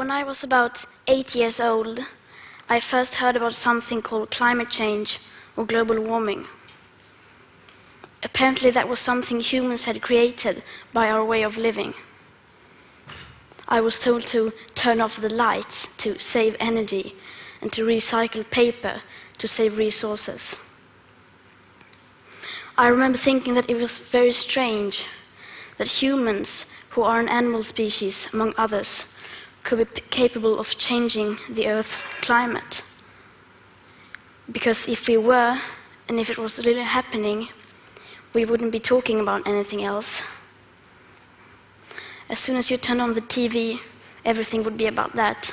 When I was about 8 years old, I first heard about something called climate change or global warming. Apparently that was something humans had created by our way of living. I was told to turn off the lights to save energy and to recycle paper to save resources. I remember thinking that it was very strange that humans, who are an animal species among others, could be capable of changing the Earth's climate. Because if we were, and if it was really happening, we wouldn't be talking about anything else. As soon as you turn on the TV, everything would be about that.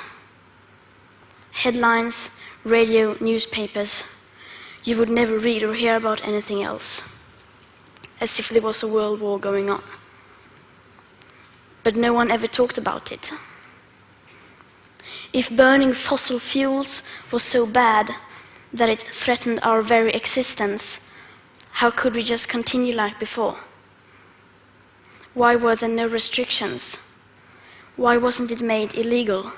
Headlines, radio, newspapers. You would never read or hear about anything else, as if there was a world war going on. But no one ever talked about it. If burning fossil fuels was so bad that it threatened our very existence, how could we just continue like before? Why were there no restrictions? Why wasn't it made illegal?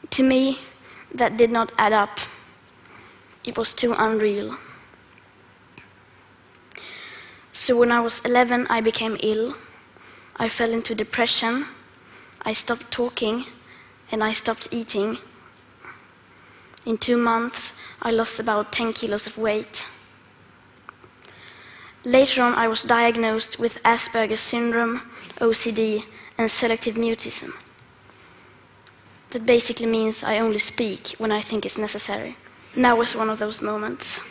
To me, that did not add up. It was too unreal. So when I was 11, I became ill. I fell into depression. I stopped talking, and I stopped eating. In 2 months, I lost about 10 kilos of weight. Later on, I was diagnosed with Asperger's syndrome, OCD, and selective mutism. That basically means I only speak when I think it's necessary. Now was one of those moments.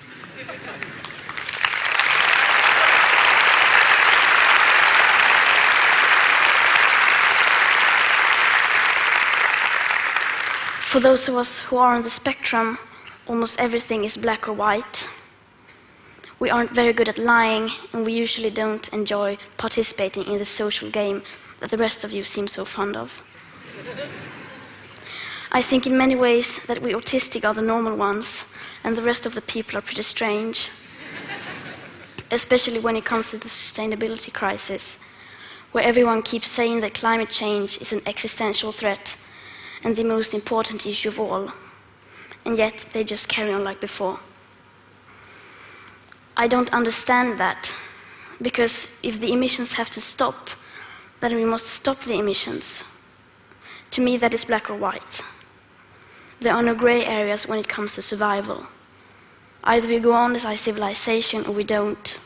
For those of us who are on the spectrum, almost everything is black or white. We aren't very good at lying, and we usually don't enjoy participating in the social game that the rest of you seem so fond of. I think in many ways that we autistic are the normal ones, and the rest of the people are pretty strange. Especially when it comes to the sustainability crisis, where everyone keeps saying that climate change is an existential threat and the most important issue of all, and yet they just carry on like before. I don't understand that, because if the emissions have to stop, then we must stop the emissions. To me, that is black or white. There are no grey areas when it comes to survival. Either we go on as a civilization or we don't.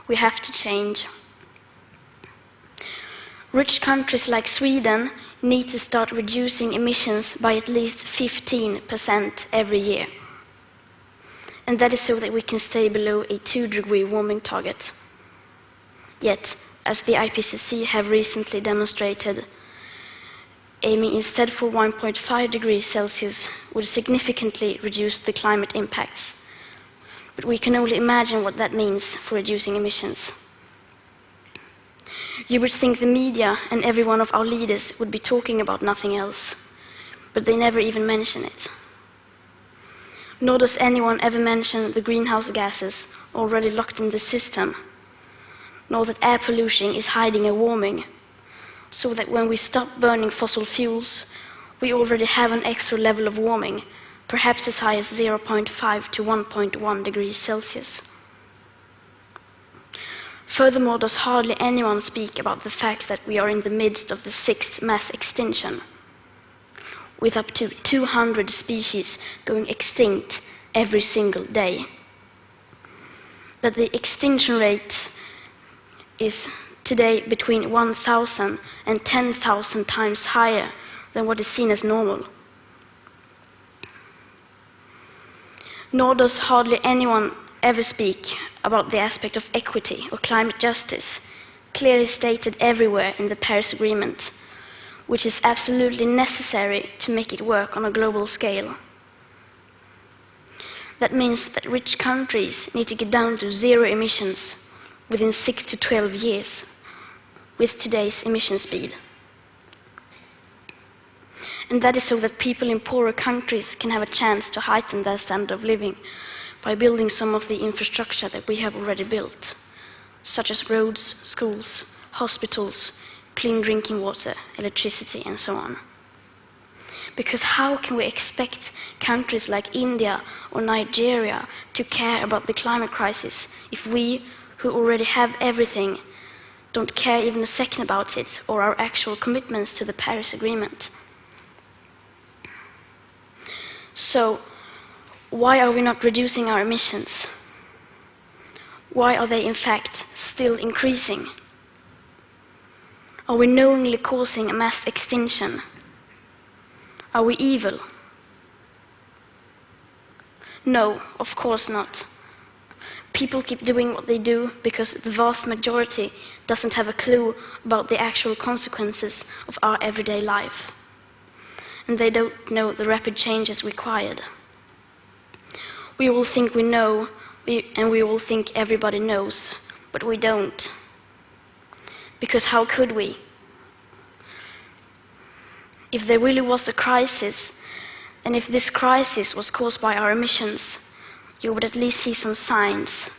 We have to change. Rich countries like Sweden need to start reducing emissions by at least 15% every year. And that is so that we can stay below a 2-degree warming target. Yet, as the IPCC have recently demonstrated, aiming instead for 1.5 degrees Celsius would significantly reduce the climate impacts. But we can only imagine what that means for reducing emissions. You would think the media and every one of our leaders would be talking about nothing else, but they never even mention it. Nor does anyone ever mention the greenhouse gases already locked in the system, nor that air pollution is hiding a warming, so that when we stop burning fossil fuels, we already have an extra level of warming, perhaps as high as 0.5 to 1.1 degrees Celsius. Furthermore, does hardly anyone speak about the fact that we are in the midst of the 6th mass extinction, with up to 200 species going extinct every single day. That the extinction rate is today between 1,000 and 10,000 times higher than what is seen as normal. Nor does hardly anyone ever speak about the aspect of equity or climate justice, clearly stated everywhere in the Paris Agreement, which is absolutely necessary to make it work on a global scale. That means that rich countries need to get down to 0 emissions within 6 to 12 years with today's emission speed. And that is so that people in poorer countries can have a chance to heighten their standard of living by building some of the infrastructure that we have already built, such as roads, schools, hospitals, clean drinking water, electricity, and so on. Because how can we expect countries like India or Nigeria to care about the climate crisis if we, who already have everything, don't care even a second about it or our actual commitments to the Paris Agreement? So, why are we not reducing our emissions? Why are they in fact still increasing? Are we knowingly causing a mass extinction? Are we evil? No, of course not. People keep doing what they do because the vast majority doesn't have a clue about the actual consequences of our everyday life. And they don't know the rapid changes required. We all think we know, and we all think everybody knows, but we don't. Because how could we? If there really was a crisis, and if this crisis was caused by our emissions, you would at least see some signs.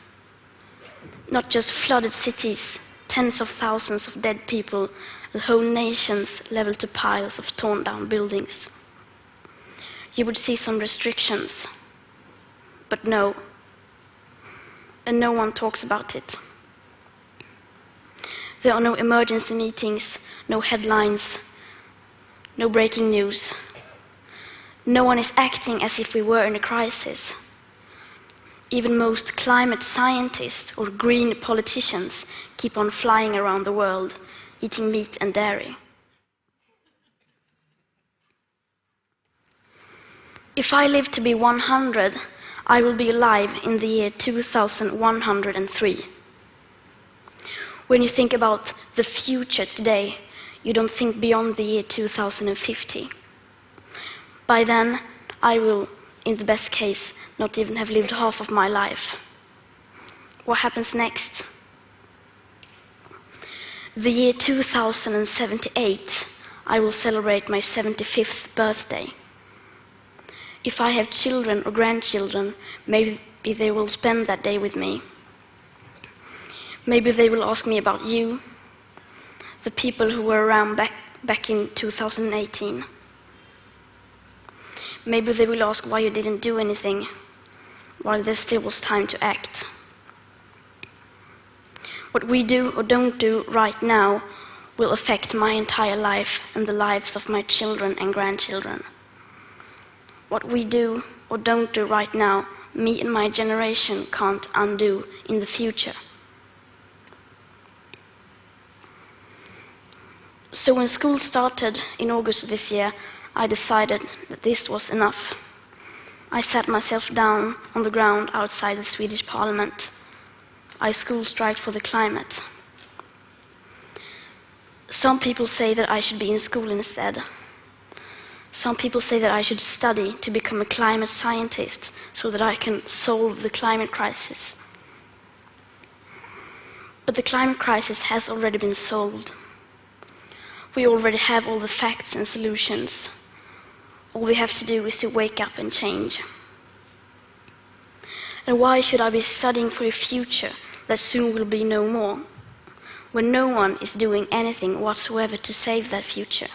Not just flooded cities, tens of thousands of dead people, and whole nations leveled to piles of torn down buildings. You would see some restrictions. But no. And no one talks about it. There are no emergency meetings, no headlines, no breaking news. No one is acting as if we were in a crisis. Even most climate scientists or green politicians keep on flying around the world, eating meat and dairy. If I live to be 100, I will be alive in the year 2103. When you think about the future today, you don't think beyond the year 2050. By then, I will, in the best case, not even have lived half of my life. What happens next? The year 2078, I will celebrate my 75th birthday. If I have children or grandchildren, maybe they will spend that day with me. Maybe they will ask me about you, the people who were around back in 2018. Maybe they will ask why you didn't do anything while there still was time to act. What we do or don't do right now will affect my entire life and the lives of my children and grandchildren. What we do or don't do right now, me and my generation can't undo in the future. So when school started in August this year, I decided that this was enough. I sat myself down on the ground outside the Swedish Parliament. I school striked for the climate. Some people say that I should be in school instead. Some people say that I should study to become a climate scientist so that I can solve the climate crisis. But the climate crisis has already been solved. We already have all the facts and solutions. All we have to do is to wake up and change. And why should I be studying for a future that soon will be no more, when no one is doing anything whatsoever to save that future?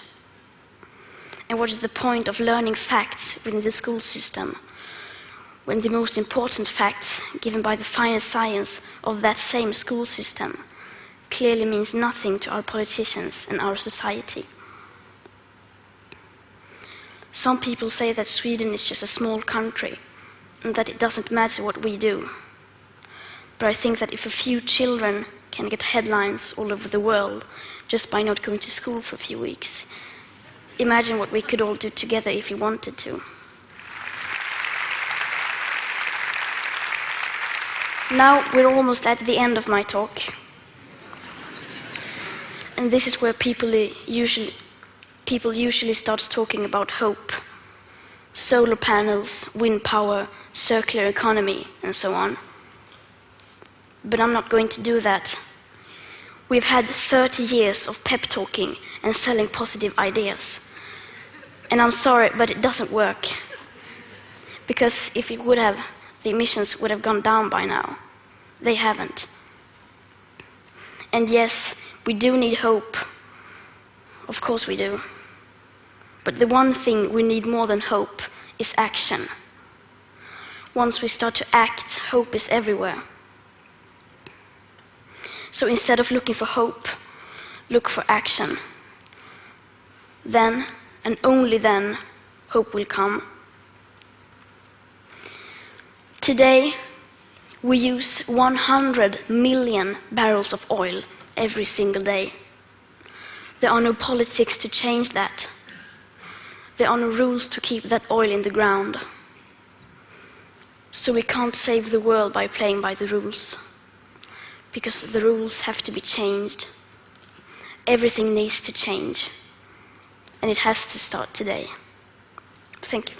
And what is the point of learning facts within the school system, when the most important facts given by the finest science of that same school system clearly means nothing to our politicians and our society? Some people say that Sweden is just a small country and that it doesn't matter what we do. But I think that if a few children can get headlines all over the world just by not going to school for a few weeks, imagine what we could all do together if we wanted to. Now we're almost at the end of my talk. And this is where people usually start talking about hope. Solar panels, wind power, circular economy, and so on. But I'm not going to do that. We've had 30 years of pep talking and selling positive ideas. And I'm sorry, but it doesn't work. Because if it would have, the emissions would have gone down by now. They haven't. And yes, we do need hope. Of course we do. But the one thing we need more than hope is action. Once we start to act, hope is everywhere. So instead of looking for hope, look for action. Then, and only then, hope will come. Today, we use 100 million barrels of oil every single day. There are no politics to change that. There are no rules to keep that oil in the ground. So we can't save the world by playing by the rules, because the rules have to be changed. Everything needs to change, and it has to start today. Thank you.